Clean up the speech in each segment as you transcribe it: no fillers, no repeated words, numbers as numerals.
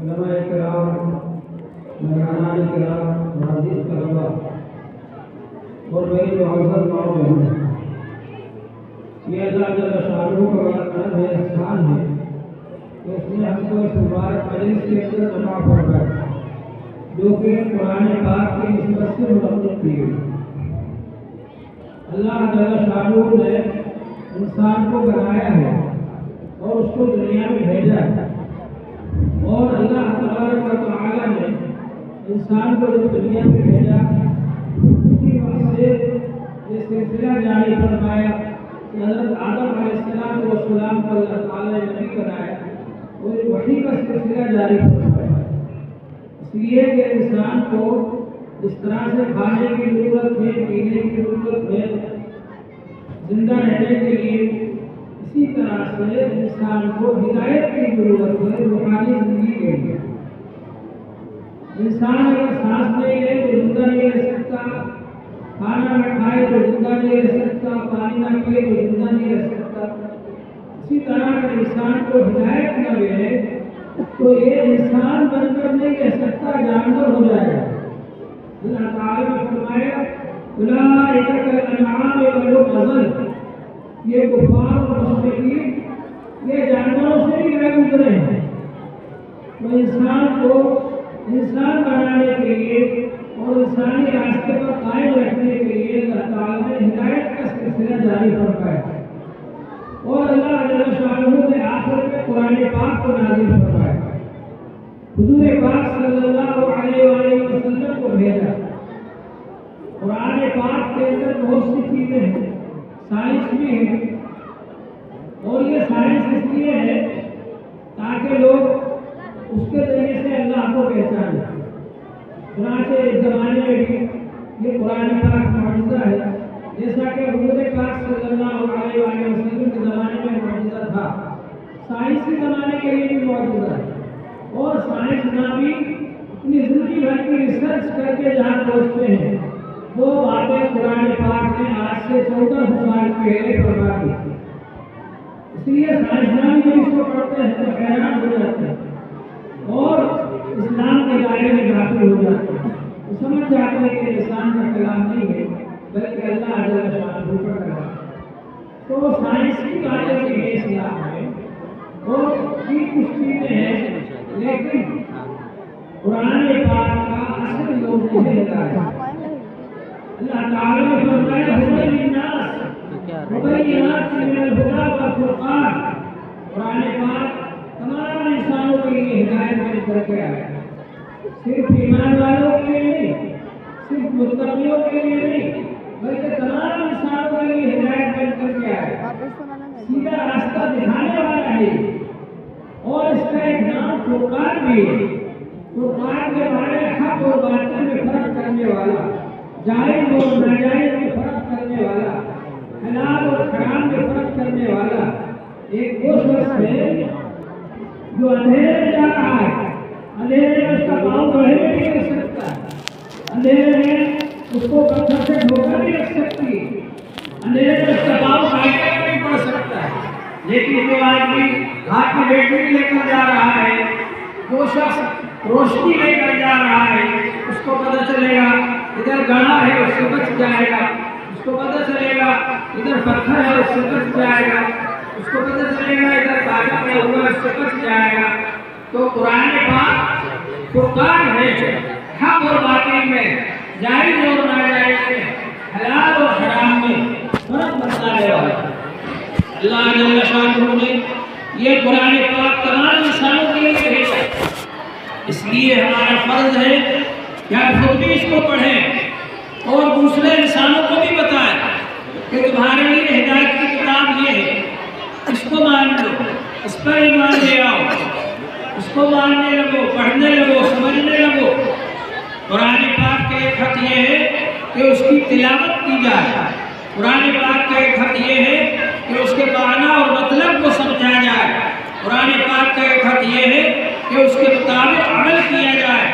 علماء کرام، مہمانان کرام، معزز طلباء اور میری معزز ماں بہن، یہ اللہ جل شانہ کا بڑا کرم ہے، احسان ہے کہ اس نے ہم کو اس مبارک مجلس کے اندر جمع فرمایا جو کہ قرآن پاک کی نسبت سے منعقد کی گئی۔ اللہ جل شانہ نے انسان کو بنایا ہے اور اس کو دنیا میں بھیجا ہے، اور اللہ تبارک و تعالی نے انسان کو جب دنیا میں بھیجا اسی وقت سے یہ سلسلہ جاری فرمایا کہ حضرت آدم علیہ السلام کو اللہ تعالی نے نبی بنایا اور وحی کا سلسلہ جاری فرمایا، اس لیے کہ انسان کو اس طرح سے کھانے کی ضرورت ہے، پینے کی ضرورت ہے، زندہ رہنے کے لیے، اسی طرح سے انسان کو ہدایت کی ضرورت ہے روحانی زندگی کے لیے۔ انسان اگر سانس نہیں لے تو زندہ نہیں رہ سکتا، کھانا نہ کھائے تو زندہ نہیں رہ سکتا، پانی نہ پیے تو زندہ نہیں رہ سکتا۔ اسی طرح اگر انسان کو ہدایت نہ ملے تو یہ انسان بن کر نہیں رہ سکتا، جانور ہو جائے گا۔ اللہ تعالیٰ نے فرمایا اولئک کالانعام بل هم اضل، یہ کفار اور مشرکین یہ جانوروں سے بھی غیر گزرے ہیں۔ تو انسان کو انسان بنانے کے لیے اور انسانی راستے پر قائم رکھنے کے لیے اللہ تعالیٰ نے ہدایت کا سلسلہ جاری فرمایا، اور اللہ جل شانہ نے آخر میں قرآن پاک کو نازل فرمایا، حضور پاک صلی اللہ علیہ وآلہ وسلم کو بھیجا۔ قرآن پاک کے اندر بہت سی چیزیں ہیں، سائنس بھی ہے، اور یہ سائنس اس لیے ہے تاکہ لوگ اس کے ذریعے سے اللہ کو پہچانیں۔ چنانچہ اس زمانے میں بھی یہ قرآن پاک معجزہ ہے، جیسا کہ حضور پاک صلی اللہ علیہ وآلہ وسلم کے زمانے میں معجزہ تھا، سائنس کے زمانے کے لیے بھی معجزہ ہے، اور سائنسداں بھی اپنی زندگی بھر کی ریسرچ کر کے جہاں پہنچتے ہیں وہ باتیں قرآن پاک نے آج سے 1400 سال پہلے فرما دی تھی۔ اس لیے سائنسداں جب اس کو پڑھتے ہیں تو حیران ہو جاتے ہیں اور اسلام کے دائرے میں داخل ہو جاتے ہیں، وہ سمجھ جاتے ہیں کہ انسان کا کلام نہیں ہے بلکہ اللہ جل شانہ کا کلام ہے۔ تو سائنس کی باتیں بھی ہے اسلام میں، اور بھی کچھ چیزیں ہیں، لیکن قرآن پاک کا اصل موضوع ہے ہدایت۔ اللہ تعالیٰ نے فرمایا ہدی للناس وبینات من الہدی والفرقان، قرآن پاک تمام انسانوں کے لیے ہدایت بن کر کے آیا، صرف ایمان والوں کے لیے نہیں، صرف متقیوں کے لیے نہیں، بلکہ تمام انسانوں کے لیے ہدایت بن کر کے آیا، سیدھا راستہ دکھانے والا ہے، اور اس کا ایک نام فرقان بھی ہے۔ فرقان کے معنی حق اور باطل میں فرق کرنے والا، جائز اور ناجائز میں فرق کرنے والا، حلال اور حرام میں فرق کرنے والا ایک وہ شخص ہے جو اندھیرے میں جا رہا ہے، اندھیرے میں اس کا پاؤں بڑھے میں نہیں رکھ سکتا، اندھیرے میں اس کو پتھر سے ٹھوکر نہیں رکھ سکتی، اندھیرے میں اس کا پاؤں کانٹے میں نہیں پڑ سکتا ہے، لیکن جو آدمی ہاتھ میں بیٹری لے کر جا رہا ہے، وہ شخص روشنی لے کر جا رہا ہے، اس کو پتہ چلے گا ادھر گڑھا ہے اس سے بچ جائے گا، اس کو پتہ چلے گا ادھر پتھر ہے اس سے بچ جائے گا، اس کو پتہ چلے گا ادھر کاغذ ہے ہوا اس سے بچ جائے گا۔ تو قرآن پاک فرقان ہے، حق اور باطل میں، جائز اور ناجائز میں، حلال اور حرام میں فرق بتانے والا۔ اللہ جل شانہ نے یہ قرآن پاک تمام انسانوں کے لیے بھیجا، اس لیے ہمارا فرض ہے کہ آپ خود بھی اس کو پڑھیں اور دوسرے انسانوں کو بھی بتائیں کہ تمہارے لیے ہدایت کی کتاب یہ ہے، اس کو مان لو، اس پر ایمان لے آؤ، اس کو ماننے لگو، پڑھنے لگو، سمجھنے لگو۔ قرآن پاک کا ایک حق یہ ہے کہ اس کی تلاوت کی جائے، قرآن پاک کا ایک حق یہ ہے کہ اس کے معنی اور مطلب کو سمجھا جائے، قرآن پاک کا ایک حق یہ ہے کہ اس کے مطابق عمل کیا جائے،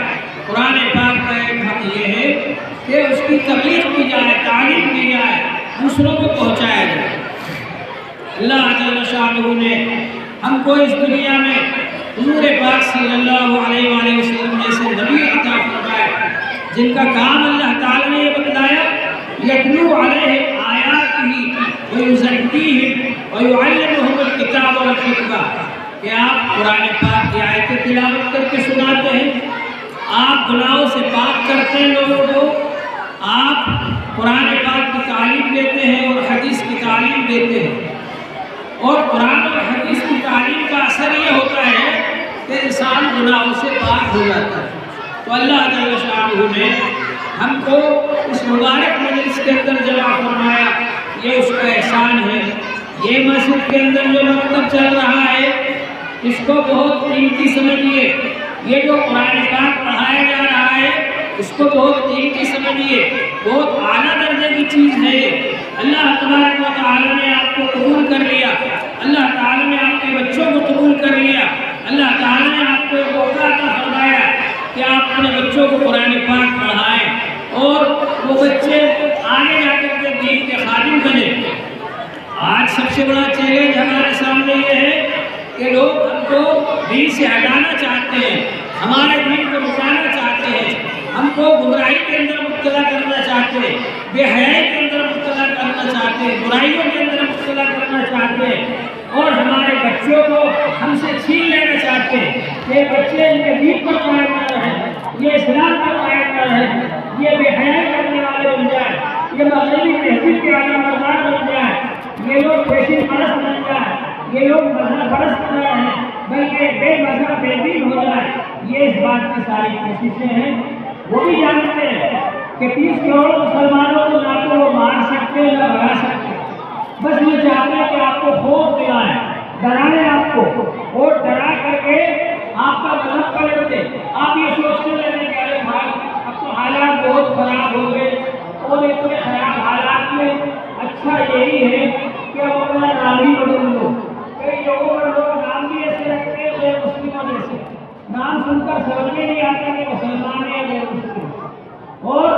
قرآن پاک کا ایک حق یہ ہے کہ اس کی تبلیغ کی جائے، تعلیم کی جائے، دوسروں کو پہنچایا جائے۔ اللہ جل شانہ نے ہم کو اس دنیا میں حضور پاک صلی اللہ علیہ جن کا کام اللہ تعالیٰ نے یہ بتلایا یتلو علیہم آیاتہ ویزکیہم ویعلمہم الکتاب والحکمہ، کہ آپ قرآن پاک کی آیتیں تلاوت کر کے سناتے ہیں، آپ گناہوں سے پاک کرتے ہیں لوگوں کو، آپ قرآن پاک کی تعلیم دیتے ہیں اور حدیث کی تعلیم دیتے ہیں، اور قرآن اور حدیث کی تعلیم کا اثر یہ ہوتا ہے کہ انسان گناہوں سے پاک ہو جاتا ہے۔ تو اللہ جل شانہ نے ہم کو اس مبارک مجلس کے اندر جمع فرمایا، یہ اس کا احسان ہے۔ یہ مسجد کے اندر جو مکتب چل رہا ہے اس کو بہت قیمتی سمجھیے، یہ جو قرآن پاک پڑھایا جا رہا ہے اس کو بہت قیمتی سمجھیے، بہت اعلیٰ درجے کی چیز ہے۔ اللہ تبارک و تعالیٰ نے آپ کو قبول کر لیا، اللہ تعالیٰ نے آپ کے بچوں کو قبول کر لیا، اللہ تعالیٰ نے آپ کو موقع عطا فرمایا کہ آپ اپنے بچوں کو قرآن پاک پڑھائیں اور وہ بچے آگے جا کر کے دین کے خادم بنیں۔ آج سب سے بڑا چیلنج ہمارے سامنے یہ ہے کہ لوگ ہم کو دین سے ہٹانا چاہتے ہیں، ہمارے دین کو مٹانا چاہتے ہیں، ہم کو گمراہی کے اندر مبتلا کرنا چاہتے ہیں، بے حیائی کے اندر مبتلا کرنا چاہتے ہیں، برائیوں کے اندر مبتلا کرنا چاہتے ہیں، اور ہمارے بچوں کو ہم سے چھین لینا چاہتے ہیں کہ بچے ان کے دین پر قائم نہ رہیں، یہ اسلام پر قائم نہ رہیں، یہ بے حیائی کرنے والے بن جائیں، یہ مغربی تہذیب کے عالم بردار بن جائیں، یہ لوگ فیشن پرست بن جائیں، یہ لوگ مذہب پرست نہ رہیں بلکہ بے مذہب بے دین ہو جائے۔ یہ اس بات کی ساری کوششیں ہیں۔ وہ بھی جانتے ہیں کہ 30 کروڑ مسلمانوں کو نہ تو وہ مار سکتے نہ بھگا سکتے، بس یہ چاہتے ہیں کہ آپ کو خوف دلائیں، ڈرائیں آپ کو، اور ڈرا کر کے آپ کا مذہب پلٹ دیں۔ آپ یہ سوچنے لگیں کہ ارے بھائی اب تو حالات بہت خراب ہو گئے، اور اتنے خراب حالات میں اچھا یہی ہے کہ اب اپنا نام ہی بدل دو۔ کئی لوگوں پر لوگ نام بھی ایسے رکھتے ہیں غیر مسلموں جیسے، نام سن کر سمجھ میں نہیں آتا کہ مسلمان ہے غیر مسلم، اور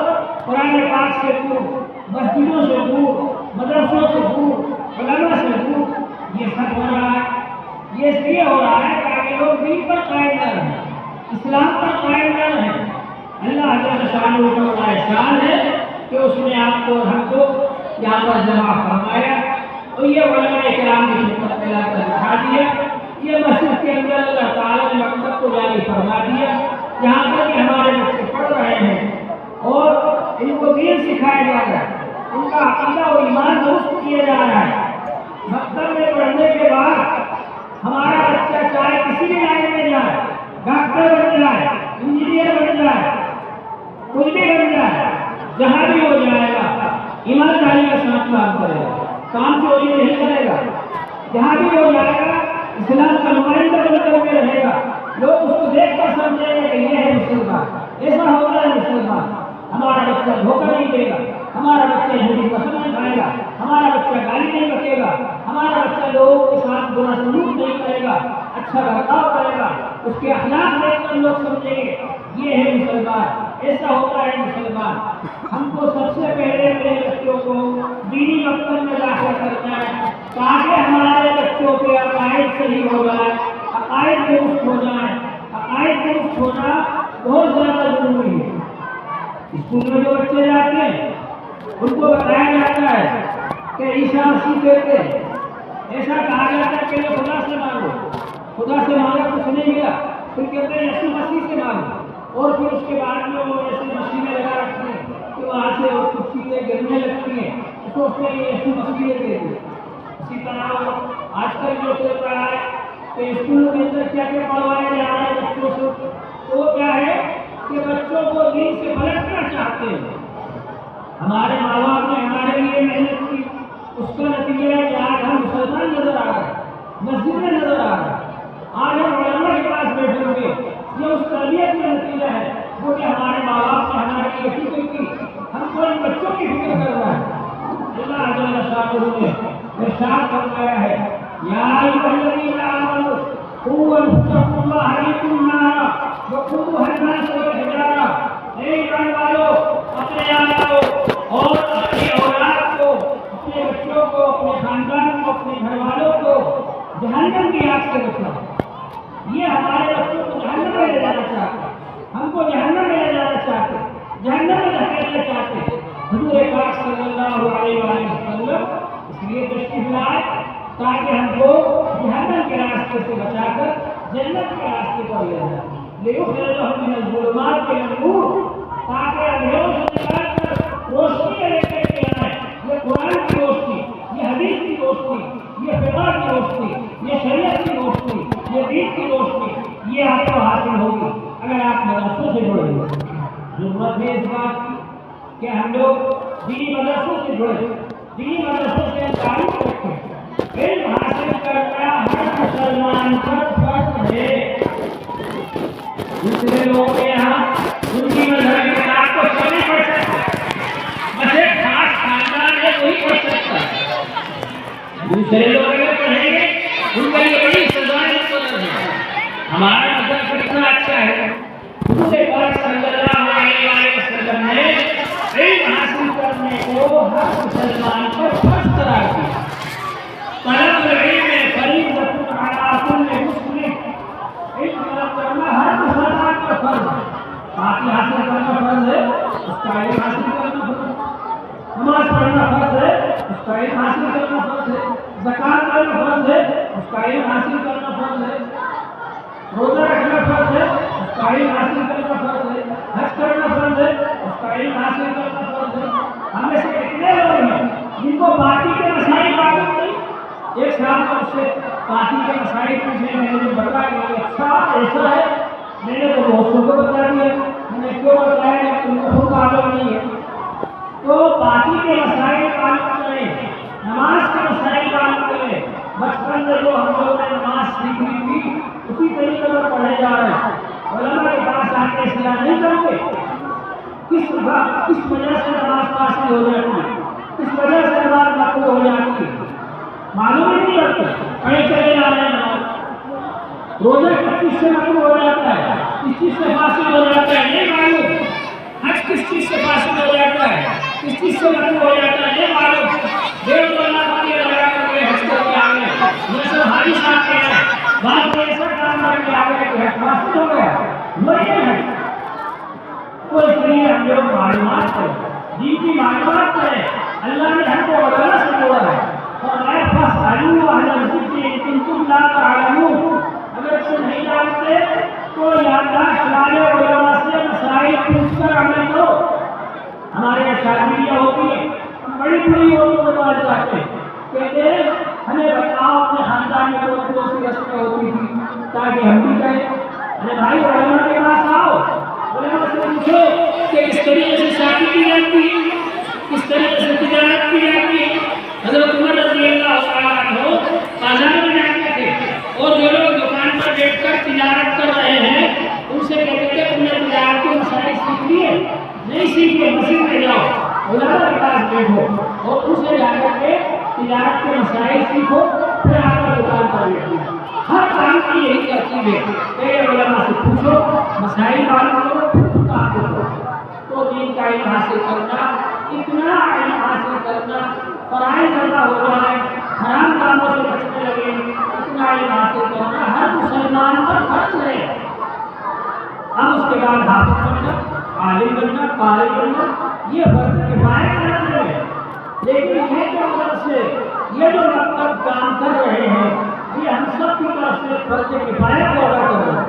قرآن پاک سے دور، مسجدوں سے دور، مدرسوں سے دور، علماء سے دور، یہ سب ہو رہا ہے۔ یہ اس لیے ہو رہا ہے تاکہ لوگ دین پر قائم نہ رہیں، اسلام پر قائم نہ رہیں۔ اللہ جل شانہ کا بڑا احسان ہے کہ اس نے آپ کو اور ہم کو یہاں پر جمع فرمایا، اور یہ علماء کرام کی خدمت میں لا کر بٹھا دیا۔ یہ مسجد کے اندر اللہ تعالیٰ نے مکتب کو جاری فرما دیا، جہاں پر کہ ہمارے بچے پڑھ رہے ہیں اور ان کو دین سکھایا جا رہا ہے، ان کا عقیدہ اور ایمان درست کیا جا رہا ہے۔ مکتب میں پڑھنے کے بعد ہمارا بچہ چاہے کسی بھی لائن میں جائے، ڈاکٹر بن جائے، انجینئر بن جائے، کچھ بھی بن جائے، جہاں بھی ہو جائے گا ایمانداری کے ساتھ کام کرے گا، کام چوری نہیں کرے گا، جہاں بھی ہو جائے گا اسلام کا نمائندہ بن کر کے رہے گا۔ لوگ اس کو دیکھ کر سمجھیں گے کہ یہ ہے مسلمان، ایسا ہوگا ہے مسلمان۔ ہمارا بچہ دھوکہ نہیں دے گا، ہمارا بچہ جھوٹی قسم نہیں کھائے گا، ہمارا بچہ گالی نہیں بکے گا، ہمارا بچہ لوگوں کے ساتھ برا سلوک نہیں کرے گا، اچھا برتاؤ کرے گا، اس کے اخلاق دیکھ کر لوگ سمجھیں گے یہ ہے مسلمان، ایسا ہوتا ہے مسلمان۔ ہم کو سب سے پہلے اپنے بچوں کو دینی مکتب میں داخل کرنا ہے تاکہ ہمارے بچوں کے عقائد صحیح ہو جائے، عقائد درست ہو جائیں۔ عقائد درست ہونا بہت زیادہ ضروری ہے۔ اسکول میں جو بچے جاتے ہیں ان کو بتایا جاتا ہے کہ عیسیٰ مسیح کہتے ہیں، ایسا کہا جاتا ہے کہ خدا سے مانگو، خدا سے مانگا کچھ نہیں ملا، پھر کہتے ہیں یسوع مسیح سے مانگو، اور پھر اس کے بعد میں وہ ایسے مشینیں لگا رکھتے ہیں کہ وہاں سے کچھ چیزیں گرنے لگتی ہیں، سوچتے ہیں یہ یسوع مسیح نے دے دی۔ اسی طرح آج کل جو چل رہا ہے کہ اسکولوں کے اندر کیا کیا پڑھوایا جا رہا ہے بچوں سے، تو وہ کیا ہے کہ بچوں کو دین سے پلٹنا چاہتے ہیں۔ ہمارے ماں باپ نے ہمارے لیے محنت کی، اس کا نتیجہ ہے کہ آج ہم مسلمان نظر آ رہے ہیں، مسجد میں نظر آ رہے ہیں، آج ہم علماء کے پاس بیٹھے ہوئے، یہ اس تربیت کا نتیجہ ہے وہ کہ ہمارے ماں باپ نے ہمارے لیے فکر کی، ہم کو ان بچوں کی فکر کر رہا ہے۔ اللہ جل شانہ نے ارشاد فرمایا ہے یا ایھا الذین آمنوا قوا انفسکم واہلیکم نارا وقودها الناس والحجارہ، اے ایمان والو اپنے آپ کو اور اپنی اولاد کو، اپنے بچوں کو، اپنے خاندان کو، اپنے گھر والوں کو جہنم کی آگ سے بچاؤ۔ یہ ہمارے بچوں کو جہنم میں لے جانا چاہتے ہیں، ہم کو جہنم میں لے جانا چاہتے ہیں۔ جہنم میں دھکیلنا چاہتے ہیں۔ حضور پاک صلی اللہ علیہ وسلم اس لیے تشریف لائے تاکہ ہم کو جہنم کے راستے سے بچا کر جنت کے راستے پر لے جائیں۔ لِيُخْرِجَهُم مِّنَ الظُّلُمَاتِ إِلَى النُّورِ، تاکہ اندھیروں سے نکال کر روشنی میں لے کر کے آئیں۔ یہ قرآن کی روشنی، یہ حدیث کی روشنی، یہ فقہ کی روشنی، یہ شریعت کی روشنی، یہ دین کی روشنی، یہ آپ کو حاصل ہوگی اگر آپ مدرسوں سے جڑیں گے۔ ضرورت ہے اس بات کی کہ ہم لوگ دینی مدرسوں سے جڑیں، دینی مدرسوں سے تعلق رکھیں۔ علم حاصل کرنا ہر مسلمان پر فرض ہے۔ دوسرے لوگوں کے یہاں ان کی مذہب کی کتاب کو سب نہیں پڑھ سکتے، بس ایک خاص خاندان ہے وہی پڑھ سکتا ہے۔ دوسرے لوگ اگر پڑھیں گے ان کے لیے بڑی سزائیں مقرر ہیں۔ ہمارا مذہب کتنا اچھا ہے، حضور پاک صلی اللہ علیہ وسلم نے علم حاصل کرنے کو ہر مسلمان پر فرض قرار دیا۔ طلب العلم فریضۃ علی کل مسلم، علم طلب کرنا ہر مسلمان پر فرض ہے۔ پاکی حاصل کرنا فرض ہے، اس کا علم حاصل کرنا فرض ہے۔ نماز پڑھنا فرض ہے، اس کا علم حاصل کرنا فرض ہے۔ زکوٰۃ دینا فرض ہے، اس کا علم حاصل کرنا فرض ہے۔ روزہ رکھنا فرض ہے، اس کا علم حاصل کرنا فرض ہے۔ حج کرنا فرض ہے، اس کا علم حاصل کرنا فرض ہے۔ ہم میں سے کتنے لوگ ہیں جن کو باقی کے مسائل معلوم نہیں؟ ایک صاحب کو اس سے باقی کے مسائل پوچھے، میں نے بتا دیا اچھا ایسا ہے، میں نے تو دوستوں کو بتا دیا، میں نے کیوں بتایا جب تم کو خود معلوم نہیں ہے؟ تو باقی کے مسائل معلوم کریں، نماز کے مسائل معلوم کریں۔ بچپن میں جو ہم لوگوں نے نماز سیکھی تھی اسی طریقے پر پڑھے جا رہے ہیں۔ علماء کے پاس آ کے اصلاح نہیں کرتے، کس وجہ سے نماز پاس نہیں ہو جاتی ہے، کس وجہ سے نماز مقبول ہو جاتی ہے، معلوم ہی نہیں کرتے، کہیں چلے جا رہے ہیں نماز۔ روزہ کس چیز سے مقبول ہو جاتا ہے، کس چیز سے فاسد ہو جاتا ہے نہیں معلوم۔ حج کس چیز سے فاسد ہو جاتا ہے، کس چیز سے مقبول ہو جاتا ہے نہیں معلوم۔ 1.5 لاکھ روپیہ لگا کر کے حج کر کے آ گئے، یہ سب حاجی صاحب کے ہیں، بعد میں ایسا کام کر کے آ گئے کہ حج فاسد ہو گیا، وہی ہے۔ تو اس لیے ہم لوگ معلومات کریں، دین کی معلومات کریں۔ اللہ نے ہم کو علماء سے جوڑا ہے، فرمایا فاسألوا اہل الذکر ان کنتم لا تعلمون، اگر تم نہیں جانتے تو یادداشت والے علماء سے مسائل پوچھ کر عمل کرو۔ ہمارے یہاں شادیاں ہوتی ہیں، بڑی بڑی عورتوں کے پاس جاتے ہیں، کہتے ہیں ہمیں بتاؤ اپنے خاندان میں کون سی رسمیں ہوتی تھی تاکہ ہم بھی کریں۔ ارے بھائی علماء کے پاس آؤ، علماء سے پوچھو کہ کس طریقے سے شادی کی جاتی ہے، کس طریقے سے تجارت کی جاتی ہے۔ حضرت عمر رضی اللہ تعالیٰ عنہ بازار میں جاتے تھے اور جو لوگ دکان پر بیٹھ کر تجارت کر رہے ہیں ان سے کہتے تھے تم نے تجارت کے مسائل سیکھ لیے؟ نہیں سیکھے، مسجد میں جاؤ، علماء کے پاس بیٹھو اور ان سے جا کر کے تجارت کے مسائل سیکھو، پھر آ کر دکان پر بیٹھو۔ ہر کام کی یہی ترتیب ہے کہ علماء سے پوچھو، مسائل معلوم کرو، پھر کام کرو۔ تو دین کا علم حاصل کرنا، اتنا علم حاصل کرنا، فرائض ادا ہو جائے، حرام کاموں سے بچنے لگے، اتنا علم حاصل کرنا ہر مسلمان پر فرض ہے۔ اب اس کے بعد حافظ بننا، عالم بننا، قاری بننا، یہ فرض کفایت کا نام ہے۔ لیکن یہ جو مدرسے، یہ جو مکتب کام کر رہے ہیں، یہ ہم سب کی طرف سے فرض کفایت کو ادا کر رہے ہیں،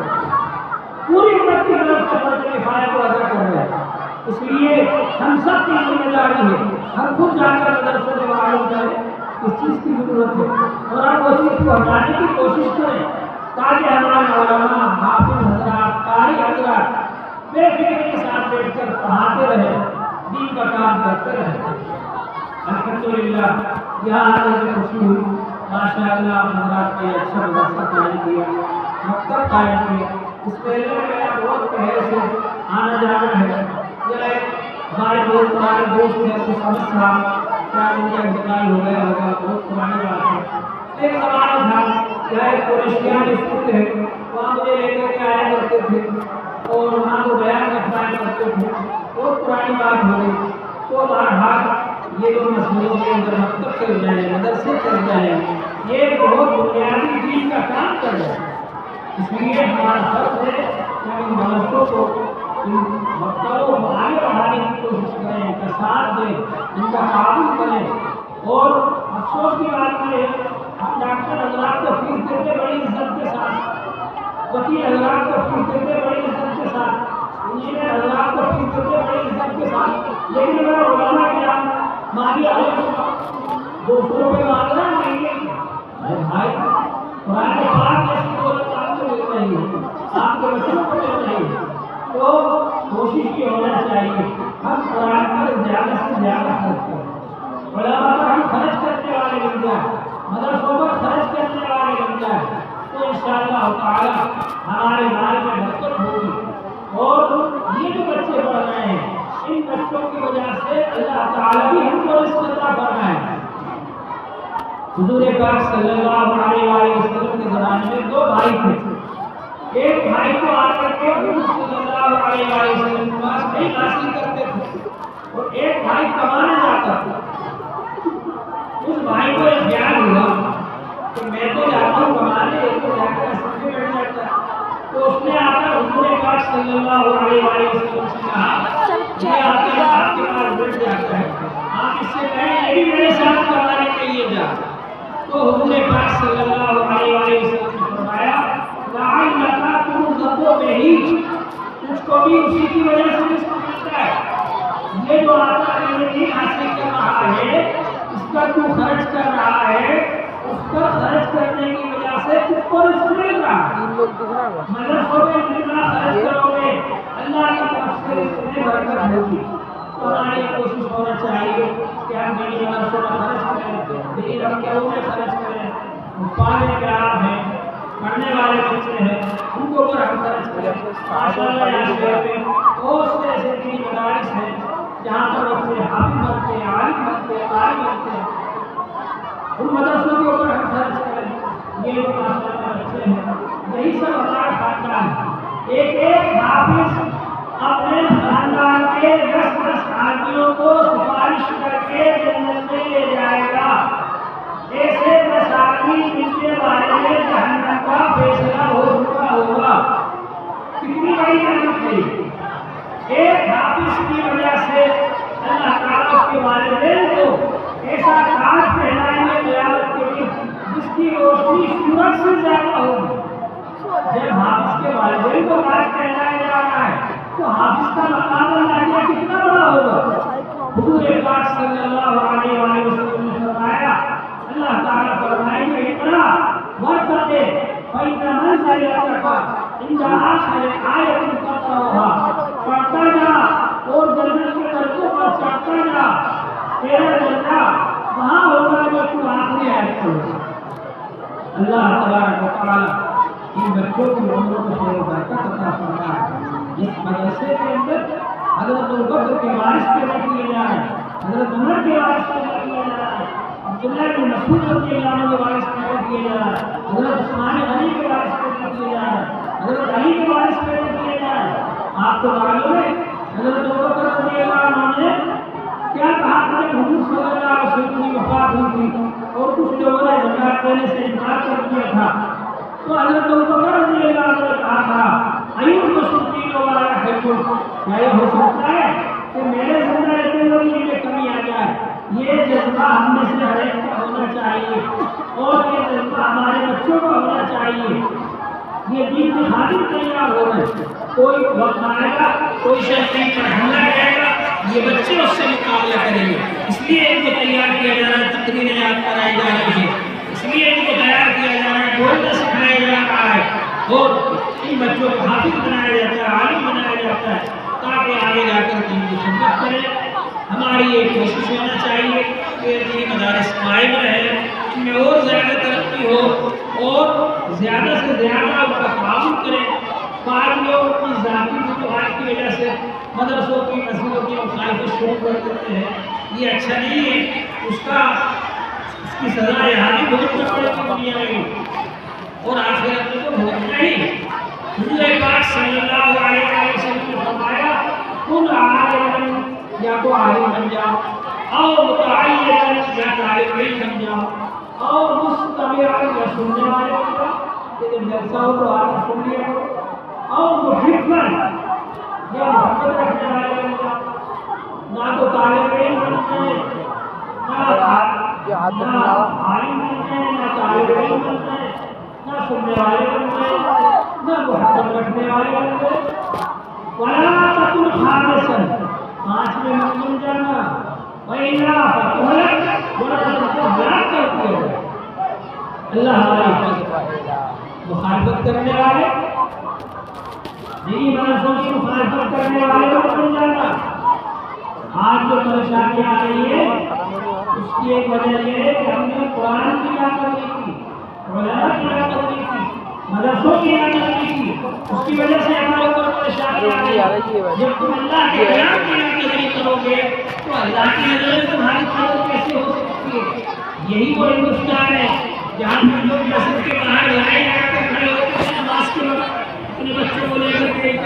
پوری امت کی طرف سے فرض کفایت کو ادا کر رہے ہیں۔ اس لیے ہم سب کی ذمہ داری ہے، ہم خود جا کر مدرسے میں معلوم کریں کس چیز کی ضرورت ہے اور ہم وہ چیز کو ہٹانے کی کوشش کریں تاکہ ہمارے علماء، حافظ حضرات، قاری حضرات بے فکر کے ساتھ بیٹھ کر پڑھاتے رہے، دین کا کام کرتے رہے۔ الحمدللہ یہاں آنے میں خوشی ہوئی، ماشاء اللہ حضرات نے اچھا مدرسہ قائم کیا، مکتب قائم کیا۔ اس پہلے میرا بہت پہلے سے آنا جانا ہے، ہمارے بہت پرانے دوست ہیں، تو سمجھ تھا کیا ان کا انتقال ہو گیا ہوگا، بہت پرانی بات ہے۔ ایک زمانہ تھا کہ ایک قریشیان اسکول ہے، وہاں مجھے لے کر کے آیا کرتے تھے اور وہاں کو بیان رکھوایا کرتے تھے، بہت پرانی بات ہو گئی۔ تو بہرحال یہ جو مسجدوں کے اندر مکتب چل جائیں، مدرسے چل جائیں، یہ بہت بنیادی دین کا کام کر رہے ہیں۔ اس لیے ہمارا فرض ہے کہ ہم مدرسوں کو ان مکتبوں کو آگے بڑھانے کی کوشش کریں، ان کا ساتھ دیں، ان کا تعاون کریں۔ اور افسوس کی بات یہ ہے ہم ڈاکٹر حضرات کو فیس دیتے بڑی عزت کے ساتھ، وکیل حضرات کو فیس دیتے بڑی عزت کے ساتھ، انجینئر حضرات کو فیس دیتے بڑی عزت کے ساتھ، لیکن اگر علماء کرام مالی علیہ 200 روپے مانگ رہا ہے مہینے بھائی، قرآن پاک جیسی دولت آپ کو مل رہی ہے، آپ کے بچوں کو مل رہی ہے، تو کوشش یہ ہونا چاہیے ہم قرآن پر زیادہ سے زیادہ خرچ کریں، علماء پر ہم خرچ کرنے والے بن جائیں، مدرسوں پر خرچ کرنے والے بن جائیں، تو انشاءاللہ تعالی ہمارے مال میں برکت ہوگی۔ اور یہ جو بچے پڑھ رہے ہیں ان بچوں کی وجہ سے اللہ تعالی بھی ہم کو رزق عطا فرمائے۔ حضور پاک صلی اللہ علیہ وسلم کے زمانے میں 2 بھائی تھے، ایک بھائی کو آ کر کے حضور صلی اللہ علیہ وسلم کے پاس علم حاصل کرتے تھے اور ایک بھائی کمانے جاتا تھا۔ اس بھائی کو یہ خیال ہوا کہ میں تو جاتا ہوں کمانے، ایک تو جا کر سمجھے بیٹھ جاتا ہے، تو اس نے آ کر حضور پاک صلی اللہ علیہ وسلم سے کہا یہ آ کر آپ کے پاس بیٹھ جاتا ہے، آپ اس سے کہیں یہ بھی میرے ساتھ کمانے کے لیے جا۔ تو حضور پاک صلی اللہ علیہ وسلم نے فرمایا لعلک ترزق بہ، تجھ کو بھی اسی کی وجہ سے رزق ملتا ہے، یہ جو آتا علم حاصل کر رہا ہے اس پر تو خرچ کر رہا ہے، اس پر خرچ کرنے کی وجہ سے تجھ کو رزق مل رہا ہے۔ مدرسوں میں جتنا خرچ کرو گے اللہ کی طرف سے رزق میں برکت ہوگی۔ تو ہماری کوشش ہونا چاہیے کہ ہم دینی مدرسوں میں خرچ کریں، دینی رکعتوں میں خرچ کریں، پڑھنے کے آپ ہیں، پڑھنے والے بچے ہیں، ان کو پر ہم خرچ کریں۔ ماشاءاللہ یہاں شہر میں بہت سے ایسے دینی مدارس ہیں جہاں پر بچے حافظ بنتے ہیں، عالم بنتے ہیں، قاری بنتے ہیں، ان مدرسوں کے اوپر ہم خرچ کریں۔ یہ جو ماشاءاللہ بچے ہیں یہی سب ہمارا خاندان ہے، ایک حافظ اپنے خاندان کے 10 آدمیوں کو سفارش کر کے جنت میں لے جائے گا۔ ایسے 10 آدمی جن کے بارے میں جہنم کا فیصلہ ہو چکا ہوگا۔ کتنی بڑی نعمت ہے، ایک حافظ کی وجہ سے اللہ تعالیٰ اس کے والدین کو ایسا تاج پہنائیں گے قیامت کے دن جس کی روشنی سورج سے زیادہ ہوگی۔ جب حافظ کے والدین کو تاج پہنایا جا رہا ہے تو حافظ کا مقام اللہ کتنا بڑا ہوگا۔ حضور پاک صلی اللہ علیہ وسلم نے فرمایا، اللہ تعالیٰ فرمائیں گے اقرا ورتقِ فإن منزلتک عند آخر آیۃ تقرأها، پڑھتا جا اور جنت کے درجوں پر چڑھتا جا، تیرا درجہ وہاں ہوگا جو تو آخری آیت پڑھے۔ اللہ تبارک و تعالیٰ ان بچوں کی عمروں کو خیر و برکت عطا فرمائے۔ اس مدرسے کے اندر حضرت ابوبکر کے وارث پیدا کیے جا رہے ہیں، حضرت عمر کے وارث پیدا کیے جا رہے ہیں، عبداللہ بن مسعود رضی اللہ عنہ کے وارث پیدا کیے جا رہے ہیں، حضرت عثمان غنی کے وارث پیدا کیے جا رہے ہیں، حضرت علی کے وارث پیدا کیے جا رہے ہیں۔ آپ کو معلوم ہے حضرت ابوبکر رضی اللہ عنہ نے کیا کہا تھا کہ حضور صلی اللہ علیہ وسلم کی وفات ہوئی تھی اور کچھ لوگوں نے زکات دینے سے انکار کر دیا تھا، تو حضرت ابوبکر رضی اللہ عنہ نے کہا تھا ایوب مسلمین والا ہے، کیا یہ ہو سکتا ہے کہ میرے زندہ رہتے ہوئے میں کمی آ جائے؟ یہ جذبہ ہم میں سے ہر ایک کا ہونا چاہیے اور یہ جذبہ ہمارے بچوں کا ہونا چاہیے۔ یہ دین کی خاطر تیار ہو رہے ہیں، کوئی وقت آئے گا کوئی شیطان پر حملہ کرے گا، یہ بچے اس سے مقابلہ کریں گے، اس لیے ان کو تیار کیا جا رہا ہے، تقریریں یاد کرائی جا رہی ہے، اس لیے ان کو تیار کیا جا رہا ہے، بولنا سکھایا جا رہا ہے اور ان بچوں کو حافظ بنایا جاتا ہے، عالم بنایا جاتا ہے تاکہ آگے جا کر دین کی خدمت کریں۔ ہماری ایک کوشش ہونا چاہیے کہ دینی مدارس قائم رہے، ان میں اور زیادہ ترقی ہو اور زیادہ سے زیادہ ان کا تعاون کریں۔ بعض لوگ اپنی ذاتی فتوحات کی وجہ سے مدرسوں کی مسجدوں کی مخالفت شروع کر دیتے ہیں، یہ اچھا نہیں ہے، اس کی سزا یہاں بھی بہت پڑے گی دنیا میں اور آخرت میں تو بہت نہیں۔ حضور پاک صلی اللہ علیہ وسلم نے فرمایا کن عالما، یا تو عالم بن جاؤ، اور متعلما یا طالب علم بن جاؤ، اور مستمعا یا سننے والے بن جاؤ، کہ جب جلسہ ہو تو آپ سن لیا کرو، اور محبا یا نہ عالم بنتے ہیں، نہ طالب علم بنتے ہیں، نہ سننے والے بنتے ہیں، نہ محبت رکھنے والے بنتے ہیں۔ وَلَا تَكُنْ خَامِسًا، پانچویں مت بن جانا، وَإِلَّا فَتُهْلَكَ، ورنہ تم کو ہلاک کر دیا جائے۔ اللہ ہماری حفاظت۔ مخالفت کرنے والے، دینی مدرسوں کی مخالفت کرنے والے مت بن جانا۔ آج جو پریشانی آ رہی ہے اس کی ایک وجہ یہ ہے کہ ہم نے قرآن کی نافرمانی نہیں کی، علماء کی نافرمانی نہیں کی، مدرسوں کی نافرمانی نہیں کی، اس کی وجہ سے ہمارے اوپر پریشانی آ رہی ہے۔ جب تم اللہ کے بیان کی نافرمانی کرو گے تو اللہ کی نظر میں تمہاری حالت کیسے ہو سکتی ہے؟ یہی وہ ہندوستان ہے جہاں پر لوگ مسجد کے باہر لائن لگا کر کھڑے ہوتے ہیں نماز کے وقت، اپنے بچوں کو لے کر کے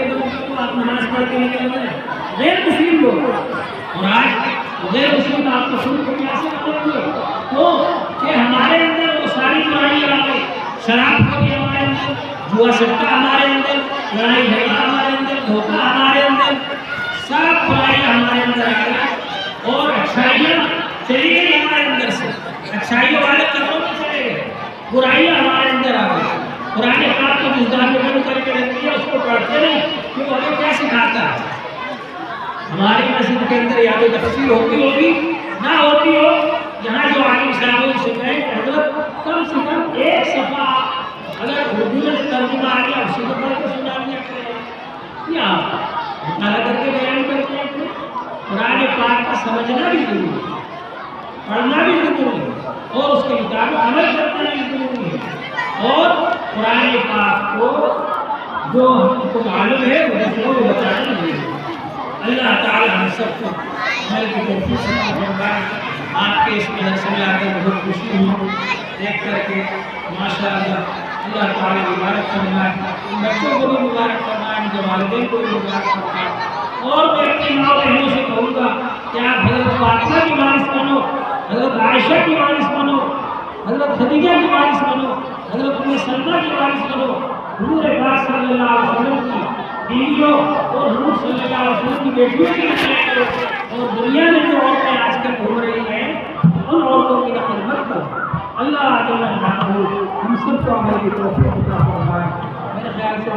آپ نماز پڑھ کے نکل رہے ہیں، غیر مسلم لوگ، اور آج غیر مسلم آپ کو سن کو کیسے کریں گے؟ تو کہ ہمارے اندر وہ ساری برائیاں آ گئی، شراب خوری ہمارے اندر، جوا سٹا ہمارے اندر، لڑائی جھگڑا ہمارے اندر، دھوکہ ہمارے اندر، سب برائیاں ہمارے اندر آ گئی، اور اچھائیاں چلی گئی ہمارے اندر سے، اچھائیوں والے قدموں میں چلے گئے، برائیاں ہمارے اندر آ گئی۔ قرآن پاک کو جس دار میں بند کر کے رکھ دیا، اس کو پڑھتے نہیں کہ وہ ہمیں کیا سکھاتا ہے۔ ہماری مسجد کے اندر یا تو تفسیر ہوتی ہوگی، نہ ہوتی ہو، یہاں جو عالم صاحب سے کہیں کہ حضرت کم سے کم ایک صفحہ اگر اردو میں ترجمہ آ گیا اسی کو پڑھ کے سنا دیا کریں، یا مطالعہ کر کے بیان کرتے ہیں۔ قرآن پاک کا سمجھنا بھی ضروری ہے، پڑھنا بھی ضروری ہے، اور اس کے مطابق عمل کرنا بھی ضروری ہے، اور قرآن پاک کو جو ہم کو معلوم ہے وہ بتانا ضروری ہے۔ اللہ تعالی ہم سب کو عمل کی توفیق عطا فرمائے۔ آپ کے اس مدرسے میں آ کر بہت خوشی ہوئی دیکھ کر کے، ماشاء اللہ۔ اللہ تعالی مبارک فرمائے، ان بچوں کو بھی مبارک فرمائے، ان کے والدین کو بھی مبارک فرمائے۔ اور میں اپنی ماں بہنوں سے کہوں گا کہ آپ حضرت فاطمہ کی وارث بنو، حضرت عائشہ کی وارث بنو، حضرت خدیجہ کی وارث بنو، حضرت ام سلمہ کی وارث بنو، حضور پاک صلی اللہ علیہ وسلم کی بیویوں اور حضور صلی اللہ علیہ وسلم کی بیٹیوں کی نقل کرو، اور دنیا میں جو عورتیں آج کل گھوم رہی ہیں ان عورتوں کی نقل مت کرو۔ اللہ جل جلالہ ہم سب کو عمل کی توفیق عطا فرمائے۔ میرے خیال سے